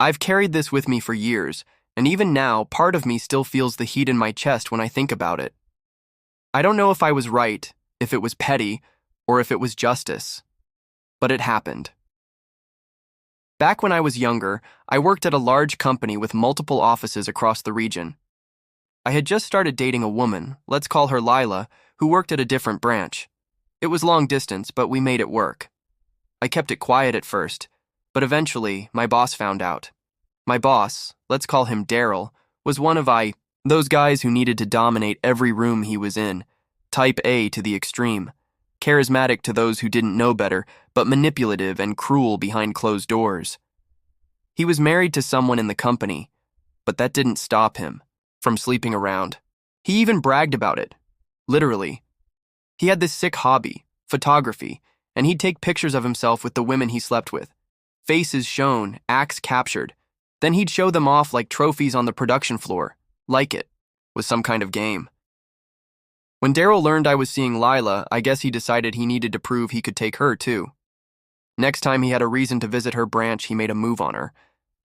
I've carried this with me for years, and even now, part of me still feels the heat in my chest when I think about it. I don't know if I was right, if it was petty, or if it was justice. But it happened. Back when I was younger, I worked at a large company with multiple offices across the region. I had just started dating a woman, let's call her Lila, who worked at a different branch. It was long distance, but we made it work. I kept it quiet at first, but eventually my boss found out. My boss, let's call him Daryl, was one of those guys who needed to dominate every room he was in, type A to the extreme, charismatic to those who didn't know better, but manipulative and cruel behind closed doors. He was married to someone in the company, but that didn't stop him from sleeping around. He even bragged about it, literally. He had this sick hobby, photography, and he'd take pictures of himself with the women he slept with. Faces shown, acts captured. Then he'd show them off like trophies on the production floor, like it was some kind of game. When Daryl learned I was seeing Lila, I guess he decided he needed to prove he could take her too. Next time he had a reason to visit her branch, he made a move on her.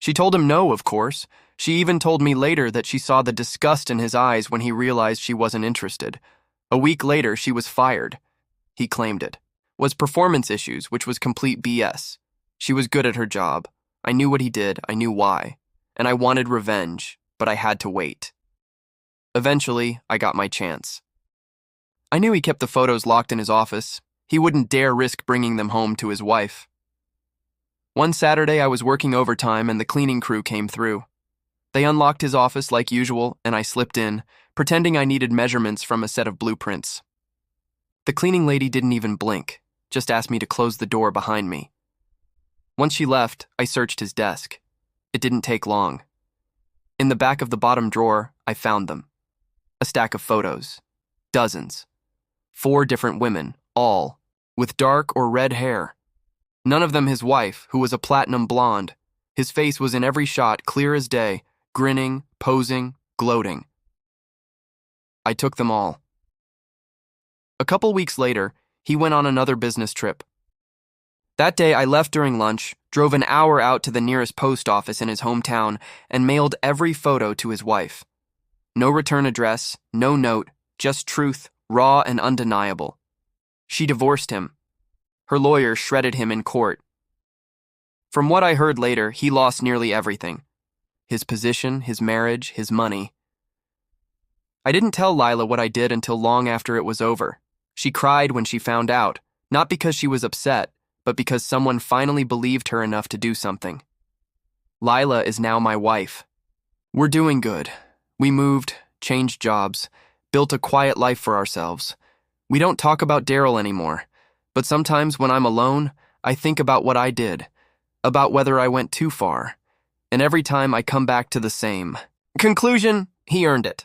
She told him no, of course. She even told me later that she saw the disgust in his eyes when he realized she wasn't interested. A week later, she was fired. He claimed it was performance issues, which was complete BS. She was good at her job. I knew what he did, I knew why. And I wanted revenge, but I had to wait. Eventually, I got my chance. I knew he kept the photos locked in his office. He wouldn't dare risk bringing them home to his wife. One Saturday, I was working overtime and the cleaning crew came through. They unlocked his office like usual, and I slipped in, pretending I needed measurements from a set of blueprints. The cleaning lady didn't even blink, just asked me to close the door behind me. Once she left, I searched his desk. It didn't take long. In the back of the bottom drawer, I found them. A stack of photos. Dozens. 4 different women, all with dark or red hair. None of them his wife, who was a platinum blonde. His face was in every shot, clear as day, grinning, posing, gloating. I took them all. A couple weeks later, he went on another business trip. That day, I left during lunch, drove an hour out to the nearest post office in his hometown, and mailed every photo to his wife. No return address, no note, just truth, raw and undeniable. She divorced him. Her lawyer shredded him in court. From what I heard later, he lost nearly everything. His position, his marriage, his money. I didn't tell Lila what I did until long after it was over. She cried when she found out, not because she was upset, but because someone finally believed her enough to do something. Lila is now my wife. We're doing good. We moved, changed jobs, built a quiet life for ourselves. We don't talk about Daryl anymore, but sometimes when I'm alone, I think about what I did, about whether I went too far, and every time I come back to the same conclusion: he earned it.